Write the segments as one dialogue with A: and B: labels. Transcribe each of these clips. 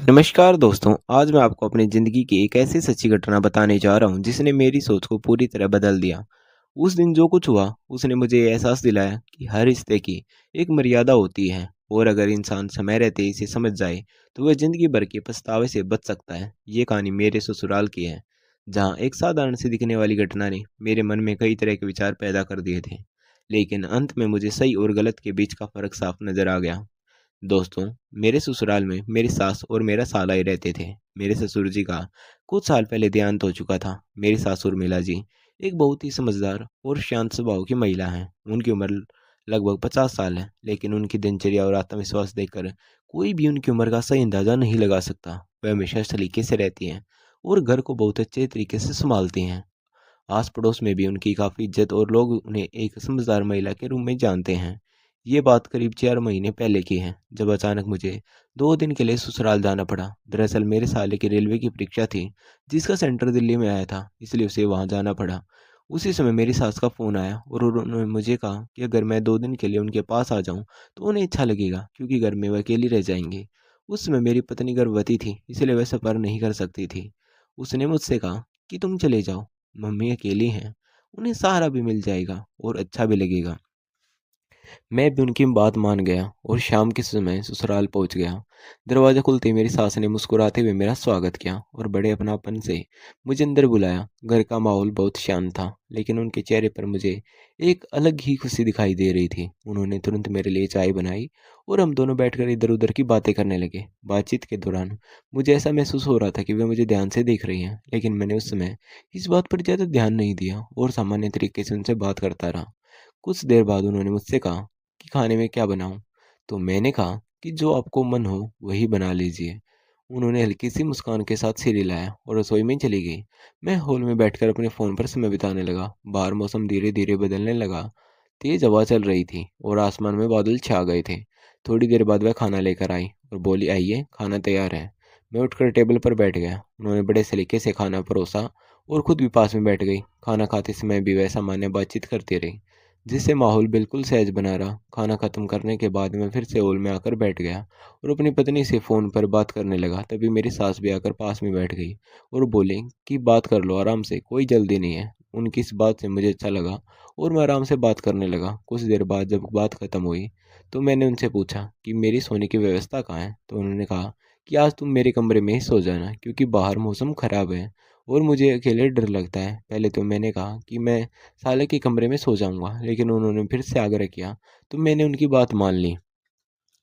A: नमस्कार दोस्तों, आज मैं आपको अपनी ज़िंदगी की एक ऐसी सच्ची घटना बताने जा रहा हूँ जिसने मेरी सोच को पूरी तरह बदल दिया। उस दिन जो कुछ हुआ, उसने मुझे ये एहसास दिलाया कि हर रिश्ते की एक मर्यादा होती है और अगर इंसान समय रहते इसे समझ जाए, तो वह ज़िंदगी भर के पछतावे से बच सकता है। ये कहानी मेरे ससुराल की है, जहाँ एक साधारण सी दिखने वाली घटना ने मेरे मन में कई तरह के विचार पैदा कर दिए थे। लेकिन अंत में मुझे सही और गलत के बीच का फ़र्क साफ नज़र आ गया। दोस्तों, मेरे ससुराल में मेरी सास और मेरा साला ही रहते थे। मेरे ससुर जी का कुछ साल पहले देहांत हो चुका था। मेरी सास उर्मिला जी एक बहुत ही समझदार और शांत स्वभाव की महिला हैं। उनकी उम्र लगभग 50 साल है, लेकिन उनकी दिनचर्या और आत्मविश्वास देखकर कोई भी उनकी उम्र का सही अंदाजा नहीं लगा सकता। वह हमेशा सलीके से रहती हैं और घर को बहुत अच्छे तरीके से संभालती हैं। आस पड़ोस में भी उनकी काफ़ी इज्जत और लोग उन्हें एक समझदार महिला के रूप में जानते हैं। ये बात करीब 4 महीने पहले की है, जब अचानक मुझे 2 दिन के लिए ससुराल जाना पड़ा। दरअसल मेरे साले की रेलवे की परीक्षा थी, जिसका सेंटर दिल्ली में आया था, इसलिए उसे वहाँ जाना पड़ा। उसी समय मेरी सास का फ़ोन आया और उन्होंने मुझे कहा कि अगर मैं 2 दिन के लिए उनके पास आ जाऊँ तो उन्हें अच्छा लगेगा, क्योंकि घर में वह अकेली रह जाएंगी। उस समय मेरी पत्नी गर्भवती थी, इसलिए वह सफ़र नहीं कर सकती थी। उसने मुझसे कहा कि तुम चले जाओ, मम्मी अकेली हैं, उन्हें सहारा भी मिल जाएगा और अच्छा भी लगेगा। मैं भी उनकी बात मान गया और शाम के समय ससुराल पहुंच गया। दरवाज़ा खुलते ही मेरी सास ने मुस्कुराते हुए मेरा स्वागत किया और बड़े अपनापन से मुझे अंदर बुलाया। घर का माहौल बहुत शांत था, लेकिन उनके चेहरे पर मुझे एक अलग ही खुशी दिखाई दे रही थी। उन्होंने तुरंत मेरे लिए चाय बनाई और हम दोनों बैठकर इधर-उधर की बातें करने लगे। बातचीत के दौरान मुझे ऐसा महसूस हो रहा था कि वे मुझे ध्यान से देख रही हैं, लेकिन मैंने उस समय इस बात पर ज़्यादा ध्यान नहीं दिया और सामान्य तरीके से उनसे बात करता रहा। कुछ देर बाद उन्होंने मुझसे कहा कि खाने में क्या बनाऊं? तो मैंने कहा कि जो आपको मन हो वही बना लीजिए। उन्होंने हल्की सी मुस्कान के साथ सिर हिलाया और रसोई में चली गई। मैं हॉल में बैठकर अपने फ़ोन पर समय बिताने लगा। बाहर मौसम धीरे धीरे बदलने लगा। तेज हवा चल रही थी और आसमान में बादल छा गए थे। थोड़ी देर बाद वह खाना लेकर आई और बोली, आइए खाना तैयार है। मैं उठकर टेबल पर बैठ गया। उन्होंने बड़े सलीके से खाना परोसा और खुद भी पास में बैठ गई। खाना खाते समय भी वह सामान्य बातचीत करती रही, जिससे माहौल बिल्कुल सहज बना रहा। खाना खत्म करने के बाद मैं फिर से हॉल में आकर बैठ गया और अपनी पत्नी से फ़ोन पर बात करने लगा। तभी मेरी सास भी आकर पास में बैठ गई और बोली कि बात कर लो आराम से, कोई जल्दी नहीं है। उनकी इस बात से मुझे अच्छा लगा और मैं आराम से बात करने लगा। कुछ देर बाद जब बात खत्म हुई, तो मैंने उनसे पूछा कि मेरी सोने की व्यवस्था कहाँ है? तो उन्होंने कहा कि आज तुम मेरे कमरे में ही सो जाना, क्योंकि बाहर मौसम ख़राब है और मुझे अकेले डर लगता है। पहले तो मैंने कहा कि मैं साले के कमरे में सो जाऊँगा, लेकिन उन्होंने फिर से आग्रह किया, तो मैंने उनकी बात मान ली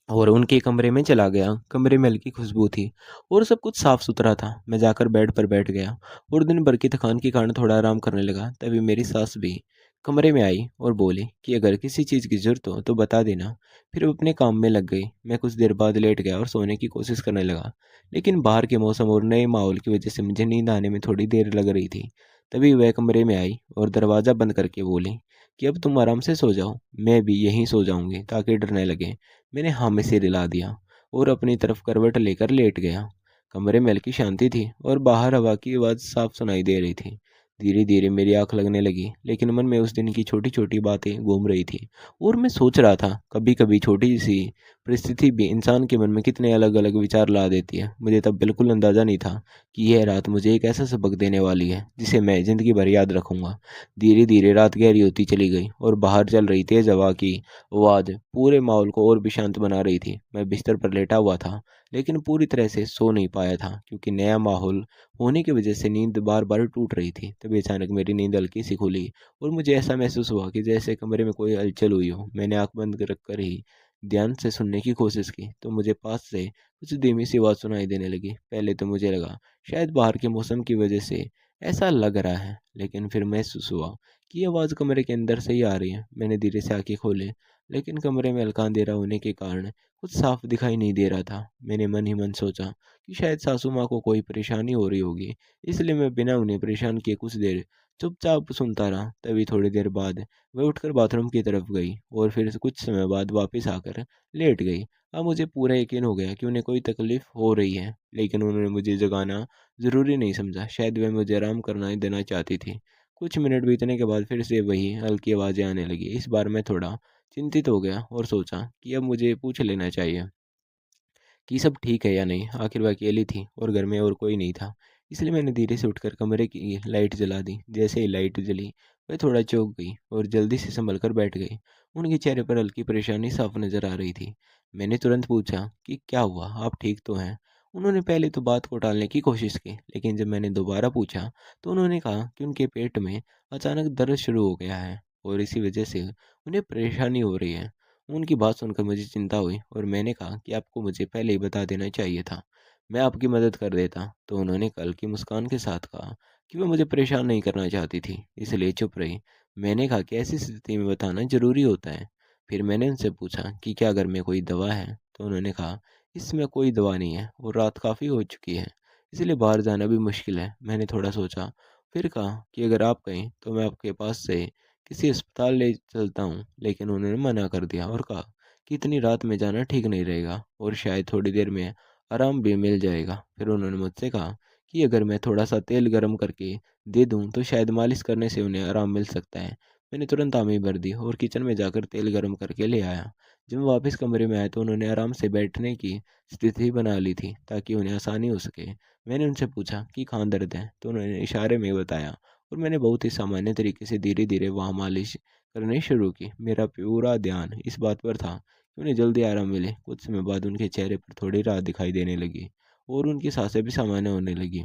A: और उनके कमरे में चला गया। कमरे में हल्की खुशबू थी और सब कुछ साफ-सुथरा था। मैं जाकर बेड पर बैठ गया और दिन भर की थकान के कारण थोड़ा आराम करने लगा। तभी मेरी सास भी कमरे में आई और बोली कि अगर किसी चीज़ की ज़रूरत हो तो बता देना। फिर वो अपने काम में लग गई। मैं कुछ देर बाद लेट गया और सोने की कोशिश करने लगा, लेकिन बाहर के मौसम और नए माहौल की वजह से मुझे नींद आने में थोड़ी देर लग रही थी। तभी वह कमरे में आई और दरवाज़ा बंद करके बोली कि अब तुम आराम से सो जाओ, मैं भी यहीं सो जाऊँगी ताकि डर न लगे। मैंने हाँ में सिर हिला दिया और अपनी तरफ करवट लेकर लेट गया। कमरे में हल्की शांति थी और बाहर हवा की आवाज़ साफ सुनाई दे रही थी। धीरे धीरे मेरी आंख लगने लगी, लेकिन मन में उस दिन की छोटी छोटी बातें घूम रही थी और मैं सोच रहा था, कभी कभी छोटी सी परिस्थिति भी इंसान के मन में कितने अलग अलग विचार ला देती है। मुझे तब बिल्कुल अंदाजा नहीं था कि यह रात मुझे एक ऐसा सबक देने वाली है जिसे मैं जिंदगी भर याद रखूंगा। धीरे धीरे रात गहरी होती चली गई और बाहर चल रही तेज हवा की आवाज़ पूरे माहौल को और भी शांत बना रही थी। मैं बिस्तर पर लेटा हुआ था, लेकिन पूरी तरह से सो नहीं पाया था, क्योंकि नया माहौल होने की वजह से नींद बार-बार टूट रही थी। तभी अचानक मेरी नींद हल्की सी खुली और मुझे ऐसा महसूस हुआ कि जैसे कमरे में कोई हलचल हुई हो। मैंने आँख बंद रख कर ही ध्यान से सुनने की कोशिश की, तो मुझे पास से कुछ धीमी सी आवाज़ सुनाई देने लगी। पहले तो मुझे लगा शायद बाहर के मौसम की वजह से ऐसा लग रहा है, लेकिन फिर महसूस हुआ कि ये आवाज़ कमरे के अंदर से ही आ रही है। मैंने धीरे से आँखें खोली, लेकिन कमरे में हल्का अंधेरा होने के कारण कुछ साफ दिखाई नहीं दे रहा था। मैंने मन ही मन सोचा कि शायद सासू माँ को कोई परेशानी हो रही होगी, इसलिए मैं बिना उन्हें परेशान किए कुछ देर चुपचाप सुनता रहा। तभी थोड़ी देर बाद वह उठकर बाथरूम की तरफ गई और फिर से कुछ समय बाद वापस आकर लेट गई। अब मुझे पूरा यकीन हो गया कि उन्हें कोई तकलीफ हो रही है, लेकिन उन्होंने मुझे जगाना ज़रूरी नहीं समझा। शायद वह मुझे आराम करना देना चाहती थी। कुछ मिनट बीतने के बाद फिर से वही हल्की आवाज़ें आने लगी। इस बार मैं थोड़ा चिंतित हो गया और सोचा कि अब मुझे पूछ लेना चाहिए कि सब ठीक है या नहीं। आखिर वह अकेली थी और घर में और कोई नहीं था। इसलिए मैंने धीरे से उठकर कमरे की लाइट जला दी। जैसे ही लाइट जली, वह थोड़ा चौंक गई और जल्दी से संभल कर बैठ गई। उनके चेहरे पर हल्की परेशानी साफ नजर आ रही थी। मैंने तुरंत पूछा कि क्या हुआ, आप ठीक तो हैं? उन्होंने पहले तो बात को टालने की कोशिश की, लेकिन जब मैंने दोबारा पूछा तो उन्होंने कहा कि उनके पेट में अचानक दर्द शुरू हो गया है और इसी वजह से उन्हें परेशानी हो रही है। उनकी बात सुनकर मुझे चिंता हुई और मैंने कहा कि आपको मुझे पहले ही बता देना चाहिए था। मैं आपकी मदद कर देता। तो उन्होंने कल की मुस्कान के साथ कहा कि वह मुझे परेशान नहीं करना चाहती थी, इसलिए चुप रही। मैंने कहा कि ऐसी स्थिति में बताना ज़रूरी होता है। फिर मैंने उनसे पूछा कि क्या घर में कोई दवा है? तो उन्होंने कहा, इसमें कोई दवा नहीं है और रात काफ़ी हो चुकी है, इसलिए बाहर जाना भी मुश्किल है। मैंने थोड़ा सोचा, फिर कहा कि अगर आप कहें तो मैं आपके पास से किसी अस्पताल ले चलता हूँ, लेकिन उन्होंने मना कर दिया और कहा कि इतनी रात में जाना ठीक नहीं रहेगा और शायद थोड़ी देर में आराम भी मिल जाएगा। फिर उन्होंने मुझसे कहा कि अगर मैं थोड़ा सा तेल गर्म करके दे दूँ तो शायद मालिश करने से उन्हें आराम मिल सकता है। मैंने तुरंत हामी भर दी और किचन में जाकर तेल गर्म करके ले आया। जब मैं वापस कमरे में आया तो उन्होंने आराम से बैठने की स्थिति बना ली थी ताकि उन्हें आसानी हो सके। मैंने उनसे पूछा कि कहाँ दर्द है, तो उन्होंने इशारे में बताया और मैंने बहुत ही सामान्य तरीके से धीरे-धीरे वहाँ मालिश करनी शुरू की। मेरा पूरा ध्यान इस बात पर था कि उन्हें जल्दी आराम मिले। कुछ समय बाद उनके चेहरे पर थोड़ी राहत दिखाई देने लगी और उनकी सांसें भी सामान्य होने लगीं।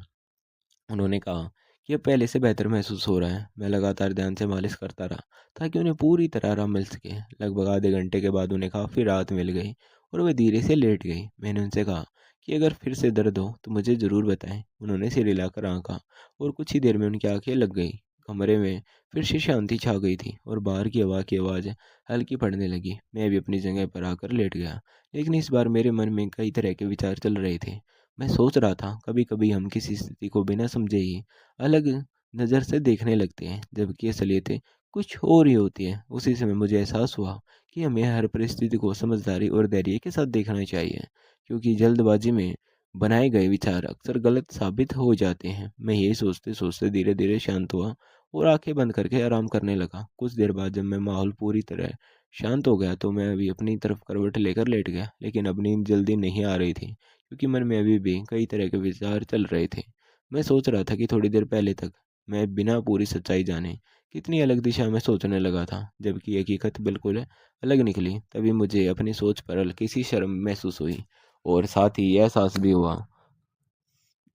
A: उन्होंने कहा कि अब पहले से बेहतर महसूस हो रहा है। मैं लगातार ध्यान से मालिश करता रहा ताकि उन्हें पूरी तरह आराम मिल सके। लगभग आधे घंटे के बाद उन्हें काफ़ी राहत मिल गई और वे धीरे से लेट गई। मैंने उनसे कहा कि अगर फिर से दर्द हो तो मुझे ज़रूर बताएं। उन्होंने सिर हिलाकर आंका और कुछ ही देर में उनकी आंखें लग गई। कमरे में फिर से शांति छा गई थी और बाहर की हवा की आवाज़ हल्की पड़ने लगी। मैं भी अपनी जगह पर आकर लेट गया, लेकिन इस बार मेरे मन में कई तरह के विचार चल रहे थे। मैं सोच रहा था, कभी-कभी हम किसी स्थिति को बिना समझे ही अलग नज़र से देखने लगते हैं, जबकि असलियत कुछ और ही होती है। उसी समय मुझे एहसास हुआ कि हमें हर परिस्थिति को समझदारी और धैर्य के साथ देखना चाहिए, क्योंकि जल्दबाजी में बनाए गए विचार अक्सर गलत साबित हो जाते हैं। मैं यही सोचते-सोचते धीरे-धीरे शांत हुआ और आंखें बंद करके आराम करने लगा। कुछ देर बाद जब मैं माहौल पूरी तरह शांत हो गया, तो मैं भी अपनी तरफ करवट लेकर लेट गया, लेकिन अब नींद जल्दी नहीं आ रही थी। क्योंकि मन में अभी भी कई तरह के विचार चल रहे थे। मैं सोच रहा था कि थोड़ी देर पहले तक मैं बिना पूरी सच्चाई जाने कितनी अलग दिशा में सोचने लगा था, जबकि हकीकत बिल्कुल अलग निकली। तभी मुझे अपनी सोच पर हल्की सी शर्म महसूस हुई और साथ ही यह एहसास भी हुआ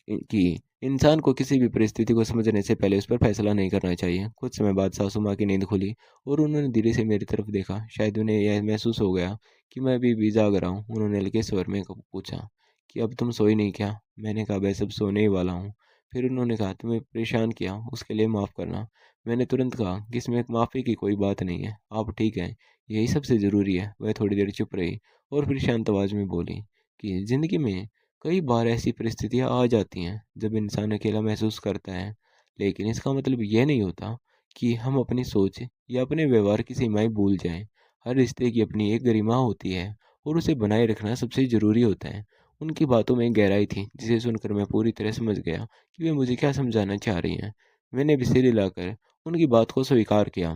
A: कि इंसान को किसी भी परिस्थिति को समझने से पहले उस पर फैसला नहीं करना चाहिए। कुछ समय बाद सासू माँ की नींद खुली और उन्होंने धीरे से मेरी तरफ देखा। शायद उन्हें यह महसूस हो गया कि मैं अभी भी जाग रहा हूँ। उन्होंने हल्के स्वर में पूछा कि अब तुम सोई नहीं क्या? मैंने कहा, बस अब सोने ही वाला हूँ। फिर उन्होंने कहा, तुम्हें परेशान किया उसके लिए माफ़ करना। मैंने तुरंत कहा कि इसमें माफ़ी की कोई बात नहीं है, आप ठीक हैं, यही सबसे ज़रूरी है। वह थोड़ी देर चुप रही और फिर शांत आवाज़ में बोली कि ज़िंदगी में कई बार ऐसी परिस्थितियाँ आ जाती हैं जब इंसान अकेला महसूस करता है, लेकिन इसका मतलब यह नहीं होता कि हम अपनी सोच या अपने व्यवहार की सीमाएं भूल जाएं। हर रिश्ते की अपनी एक गरिमा होती है और उसे बनाए रखना सबसे ज़रूरी होता है। उनकी बातों में एक गहराई थी जिसे सुनकर मैं पूरी तरह समझ गया कि वे मुझे क्या समझाना चाह रही हैं। मैंने भी सिर हिलाकर उनकी बात को स्वीकार किया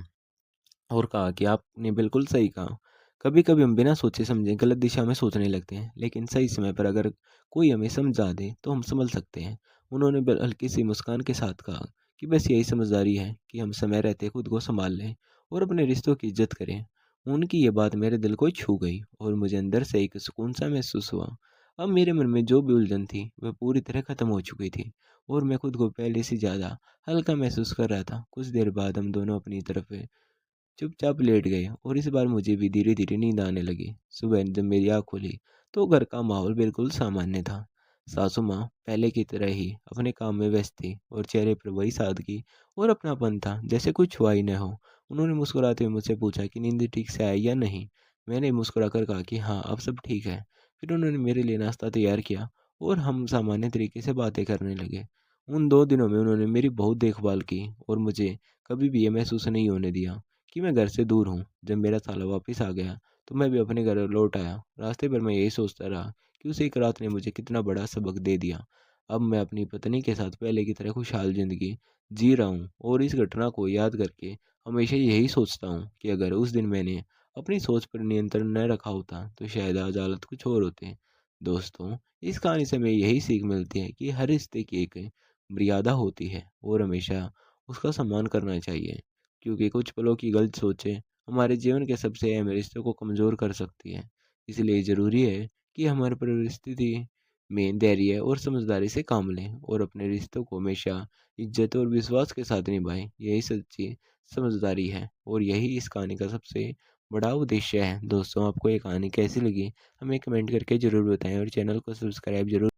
A: और कहा कि आपने बिल्कुल सही कहा। कभी-कभी हम बिना सोचे-समझे गलत दिशा में सोचने लगते हैं, लेकिन सही समय पर अगर कोई हमें समझा दे, तो हम संभल सकते हैं। उन्होंने हल्की-सी मुस्कान के साथ कहा कि बस यही समझदारी है कि हम समय रहते खुद को सँभाल लें और अपने रिश्तों की इज़्ज़त करें। उनकी ये बात मेरे दिल को छू गई और मुझे अंदर से एक सुकून-सा महसूस हुआ। अब मेरे मन में जो भी उलझन थी, वह पूरी तरह खत्म हो चुकी थी और मैं खुद को पहले से ज़्यादा हल्का महसूस कर रहा था। कुछ देर बाद हम दोनों अपनी तरफ चुपचाप लेट गए और इस बार मुझे भी धीरे धीरे नींद आने लगी। सुबह जब मेरी आँख खुली तो घर का माहौल बिल्कुल सामान्य था। सासू माँ पहले की तरह ही अपने काम में व्यस्त थी और चेहरे पर वही सादगी और अपनापन था जैसे कुछ हुआ ही न हो। उन्होंने मुस्कुराते हुए मुझसे पूछा कि नींद ठीक से आई या नहीं। मैंने मुस्कुराकर कहा कि हाँ, अब सब ठीक है। फिर उन्होंने मेरे लिए नाश्ता तैयार किया और हम सामान्य तरीके से बातें करने लगे। उन 2 दिनों में उन्होंने मेरी बहुत देखभाल की और मुझे कभी भी ये महसूस नहीं होने दिया कि मैं घर से दूर हूँ। जब मेरा साला वापस आ गया, तो मैं भी अपने घर लौट आया। रास्ते भर मैं यही सोचता रहा कि उस एक रात ने मुझे कितना बड़ा सबक दे दिया। अब मैं अपनी पत्नी के साथ पहले की तरह खुशहाल ज़िंदगी जी रहा हूँ और इस घटना को याद करके हमेशा यही सोचता हूँ कि अगर उस दिन मैंने अपनी सोच पर नियंत्रण न रखा होता, तो शायद आज हालत कुछ और होते। दोस्तों, इस कहानी से हमें यही सीख मिलती है कि हर रिश्ते की एक मर्यादा होती है और हमेशा उसका सम्मान करना चाहिए, क्योंकि कुछ पलों की गलत सोचें हमारे जीवन के सबसे अहम रिश्तों को कमज़ोर कर सकती है। इसलिए ज़रूरी है कि हमारी परिस्थिति में धैर्य और समझदारी से काम लें और अपने रिश्तों को हमेशा इज्जत और विश्वास के साथ निभाएं। यही सच्ची समझदारी है और यही इस कहानी का सबसे बड़ा उद्देश्य है। दोस्तों, आपको ये कहानी कैसी लगी हमें कमेंट करके ज़रूर बताएं और चैनल को सब्सक्राइब ज़रूर